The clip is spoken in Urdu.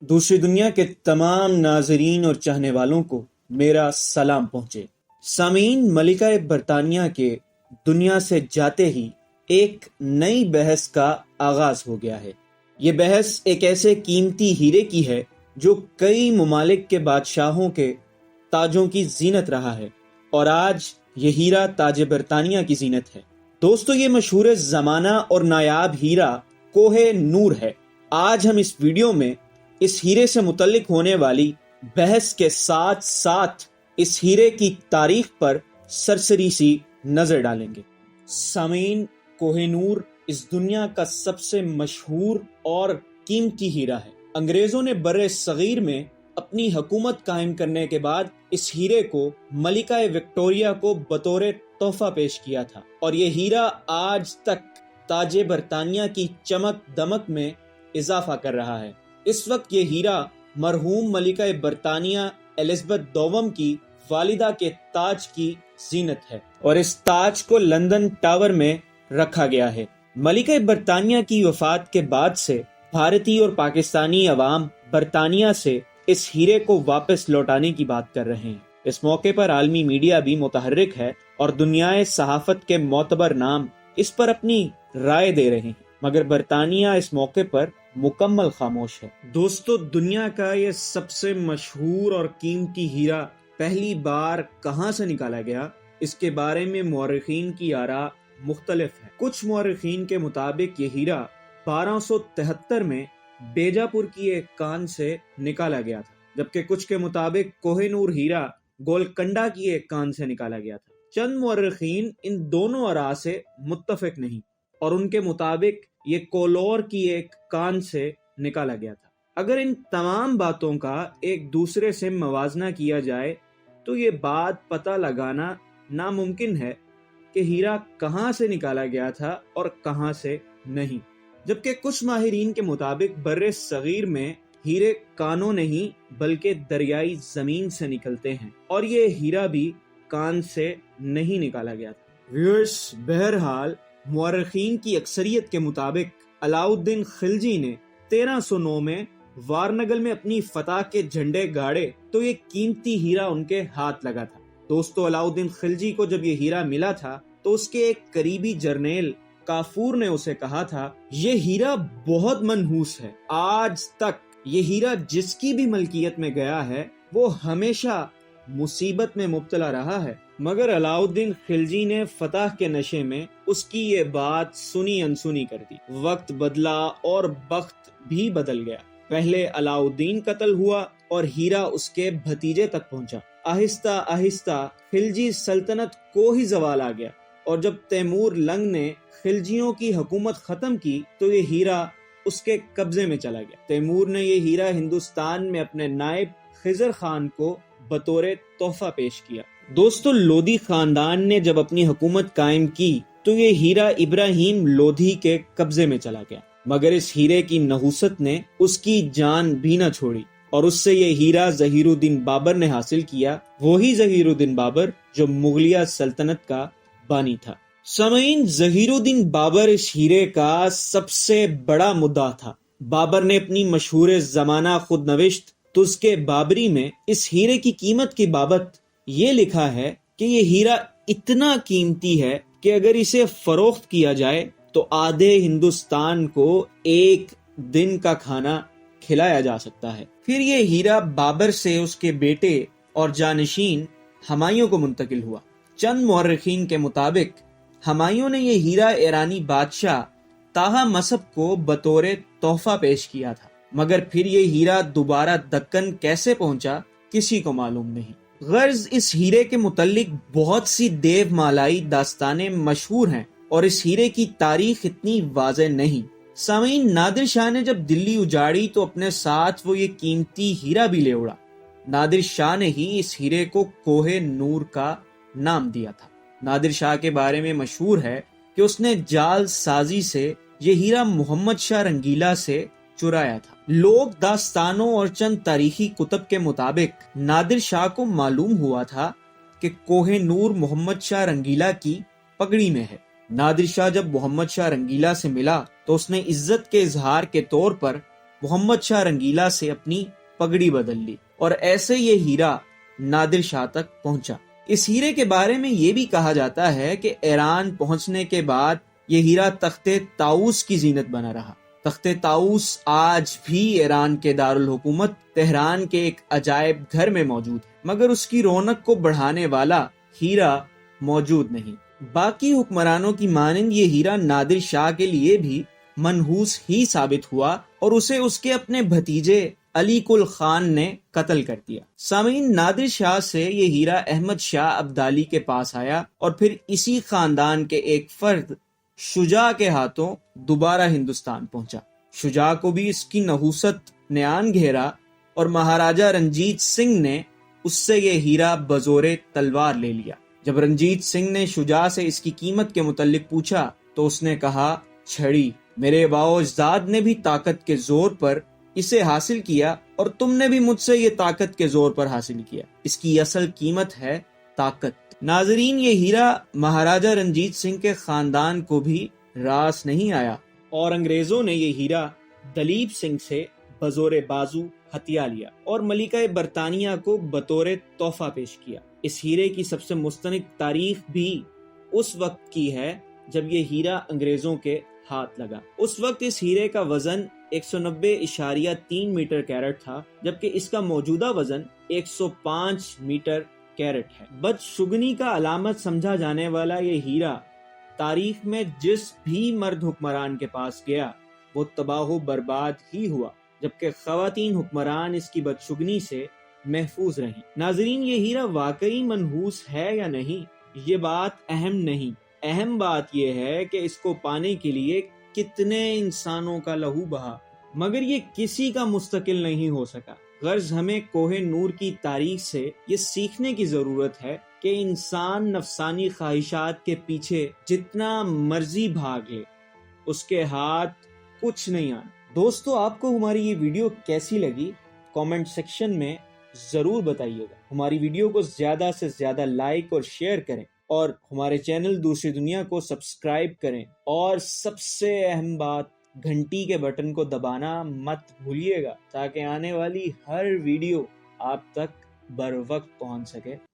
دوسری دنیا کے تمام ناظرین اور چاہنے والوں کو میرا سلام پہنچے۔ سامعین، ملکہ برطانیہ کے دنیا سے جاتے ہی ایک نئی بحث کا آغاز ہو گیا ہے۔ یہ بحث ایک ایسے قیمتی ہیرے کی ہے جو کئی ممالک کے بادشاہوں کے تاجوں کی زینت رہا ہے، اور آج یہ ہیرا تاج برطانیہ کی زینت ہے۔ دوستو، یہ مشہور زمانہ اور نایاب ہیرا کوہ نور ہے۔ آج ہم اس ویڈیو میں اس ہیرے سے متعلق ہونے والی بحث کے ساتھ ساتھ اس ہیرے کی تاریخ پر سرسری سی نظر ڈالیں گے۔ سامعین، کوہ نور اس دنیا کا سب سے مشہور اور قیمتی ہیرا ہے۔ انگریزوں نے بر صغیر میں اپنی حکومت قائم کرنے کے بعد اس ہیرے کو ملکہ وکٹوریہ کو بطور تحفہ پیش کیا تھا، اور یہ ہیرا آج تک تاج برطانیہ کی چمک دمک میں اضافہ کر رہا ہے۔ اس وقت یہ ہیرا مرحوم ملکہ برطانیہ الزبتھ دوم کی والدہ کے تاج کی زینت ہے، اور اس تاج کو لندن ٹاور میں رکھا گیا ہے۔ ملکہ برطانیہ کی وفات کے بعد سے بھارتی اور پاکستانی عوام برطانیہ سے اس ہیرے کو واپس لوٹانے کی بات کر رہے ہیں۔ اس موقع پر عالمی میڈیا بھی متحرک ہے اور دنیائے صحافت کے معتبر نام اس پر اپنی رائے دے رہے ہیں، مگر برطانیہ اس موقع پر مکمل خاموش ہے۔ دوستو، دنیا کا یہ سب سے مشہور اور قیمتی ہیرا پہلی بار کہاں سے نکالا گیا، اس کے بارے میں مورخین کی آراء مختلف ہے۔ کچھ مورخین کے مطابق یہ ہیرا 1273 میں بیجاپور کی ایک کان سے نکالا گیا تھا، جبکہ کچھ کے مطابق کوہ نور ہیرا گولکنڈا کی ایک کان سے نکالا گیا تھا۔ چند مورخین ان دونوں آراء سے متفق نہیں، اور ان کے مطابق یہ کولور کی ایک کان سے نکالا گیا تھا۔ اگر ان تمام باتوں کا ایک دوسرے سے موازنہ کیا جائے تو یہ بات پتہ لگانا ناممکن ہے کہ ہیرا کہاں سے نکالا گیا تھا اور کہاں سے نہیں، جبکہ کچھ ماہرین کے مطابق بر صغیر میں ہیرے کانوں نہیں بلکہ دریائی زمین سے نکلتے ہیں، اور یہ ہیرا بھی کان سے نہیں نکالا گیا تھا۔ ویورز، بہرحال مورخین کی اکثریت کے مطابق علاؤالدین خلجی نے 1309 میں وارنگل میں اپنی فتح کے جھنڈے گاڑے تو یہ قیمتی ہیرا ان کے ہاتھ لگا تھا۔ دوستو، علاؤالدین خلجی کو جب یہ ہیرا ملا تھا تو اس کے ایک قریبی جرنیل کافور نے اسے کہا تھا، یہ ہیرا بہت منحوس ہے، آج تک یہ ہیرا جس کی بھی ملکیت میں گیا ہے وہ ہمیشہ مصیبت میں مبتلا رہا ہے۔ مگر علاؤالدین خلجی نے فتح کے نشے میں اس کی یہ بات سنی انسنی کر دی۔ وقت بدلا اور بخت بھی بدل گیا۔ پہلے علاؤالدین قتل ہوا اور ہیرا اس کے بھتیجے تک پہنچا۔ آہستہ آہستہ خلجی سلطنت کو ہی زوال آ گیا، اور جب تیمور لنگ نے خلجیوں کی حکومت ختم کی تو یہ ہیرا اس کے قبضے میں چلا گیا۔ تیمور نے یہ ہیرا ہندوستان میں اپنے نائب خضر خان کو بطور تحفہ پیش کیا۔ دوستو، لودھی خاندان نے جب اپنی حکومت قائم کی تو یہ ہیرا ابراہیم لودھی کے قبضے میں چلا گیا، مگر اس ہیرے کی نحوست نے اس کی جان بھی نہ چھوڑی، اور اس سے یہ ہیرا ظہیر الدین بابر نے حاصل کیا، وہی ظہیر الدین بابر جو مغلیہ سلطنت کا بانی تھا۔ سامعین، ظہیر الدین بابر اس ہیرے کا سب سے بڑا مدعا تھا۔ بابر نے اپنی مشہور زمانہ خود نوشت تذکِ بابری میں اس ہیرے کی قیمت کی بابت یہ لکھا ہے کہ یہ ہیرا اتنا قیمتی ہے کہ اگر اسے فروخت کیا جائے تو آدھے ہندوستان کو ایک دن کا کھانا کھلایا جا سکتا ہے۔ پھر یہ ہیرا بابر سے اس کے بیٹے اور جانشین ہمایوں کو منتقل ہوا۔ چند مورخین کے مطابق ہمایوں نے یہ ہیرا ایرانی بادشاہ طاہا مصب کو بطور تحفہ پیش کیا تھا، مگر پھر یہ ہیرا دوبارہ دکن کیسے پہنچا کسی کو معلوم نہیں۔ غرض اس ہیرے کے متعلق بہت سی دیو مالائی داستانیں مشہور ہیں، اور اس ہیرے کی تاریخ اتنی واضح نہیں۔ سامعین، نادر شاہ نے جب دلی اجاڑی تو اپنے ساتھ وہ یہ قیمتی ہیرا بھی لے اڑا۔ نادر شاہ نے ہی اس ہیرے کو کوہ نور کا نام دیا تھا۔ نادر شاہ کے بارے میں مشہور ہے کہ اس نے جال سازی سے یہ ہیرا محمد شاہ رنگیلا سے چرایا تھا۔ لوک داستانوں اور چند تاریخی کتب کے مطابق نادر شاہ کو معلوم ہوا تھا کہ کوہ نور محمد شاہ رنگیلا کی پگڑی میں ہے۔ نادر شاہ جب محمد شاہ رنگیلا سے ملا تو اس نے عزت کے اظہار کے طور پر محمد شاہ رنگیلا سے اپنی پگڑی بدل لی اور ایسے یہ ہیرا نادر شاہ تک پہنچا۔ اس ہیرے کے بارے میں یہ بھی کہا جاتا ہے کہ ایران پہنچنے کے بعد یہ ہیرا تخت طاؤس کی زینت بنا رہا۔ تخت طاؤس آج بھی ایران کے دارالحکومت تہران کے ایک عجائب گھر میں موجود ہے، مگر اس کی رونق کو بڑھانے والا ہیرا موجود نہیں۔ باقی حکمرانوں کی مانند یہ ہیرا نادر شاہ کے لیے بھی منحوس ہی ثابت ہوا اور اسے اس کے اپنے بھتیجے علی کل خان نے قتل کر دیا۔ سامعین، نادر شاہ سے یہ ہیرا احمد شاہ ابدالی کے پاس آیا اور پھر اسی خاندان کے ایک فرد شجاع کے ہاتھوں دوبارہ ہندوستان پہنچا۔ شجاع کو بھی اس کی نحوست نے آن گھیرا اور مہاراجہ رنجیت سنگھ نے اس سے یہ ہیرا بزور تلوار لے لیا۔ جب رنجیت سنگھ نے شجاع سے اس کی قیمت کے متعلق پوچھا تو اس نے کہا، چھڑی، میرے باؤ اجداد نے بھی طاقت کے زور پر اسے حاصل کیا اور تم نے بھی مجھ سے یہ طاقت کے زور پر حاصل کیا۔ اس کی اصل قیمت ہے طاقت۔ ناظرین، یہ ہیرا مہاراجہ رنجیت سنگھ کے خاندان کو بھی راس نہیں آیا اور انگریزوں نے یہ ہیرا دلیپ سنگھ سے بزور بازو ہتھیا لیا اور ملکہ برطانیہ کو بطور تحفہ پیش کیا۔ اس ہیرے کی سب سے مستند تاریخ بھی اس وقت کی ہے جب یہ ہیرا انگریزوں کے ہاتھ لگا۔ اس وقت اس ہیرے کا وزن 190.3 میٹر کیرٹ تھا، جبکہ اس کا موجودہ وزن 105 میٹر کیرٹ ہے۔ بدشگنی کا علامت سمجھا جانے والا یہ ہیرا تاریخ میں جس بھی مرد حکمران کے پاس گیا وہ تباہ و برباد ہی ہوا، جبکہ خواتین حکمران اس کی بدشگنی سے محفوظ رہیں۔ ناظرین، یہ ہیرا واقعی منحوس ہے یا نہیں، یہ بات اہم نہیں، اہم بات یہ ہے کہ اس کو پانے کے لیے کتنے انسانوں کا لہو بہا، مگر یہ کسی کا مستقل نہیں ہو سکا۔ غرض ہمیں کوہ نور کی تاریخ سے یہ سیکھنے کی ضرورت ہے کہ انسان نفسانی خواہشات کے پیچھے جتنا مرضی بھاگ لے، اس کے ہاتھ کچھ نہیں آنا۔ دوستو، آپ کو ہماری یہ ویڈیو کیسی لگی کامنٹ سیکشن میں ضرور بتائیے گا۔ ہماری ویڈیو کو زیادہ سے زیادہ لائک اور شیئر کریں اور ہمارے چینل دوسری دنیا کو سبسکرائب کریں، اور سب سے اہم بات، گھنٹی کے بٹن کو دبانا مت بھولیے گا تاکہ آنے والی ہر ویڈیو آپ تک بر وقت پہنچ سکے۔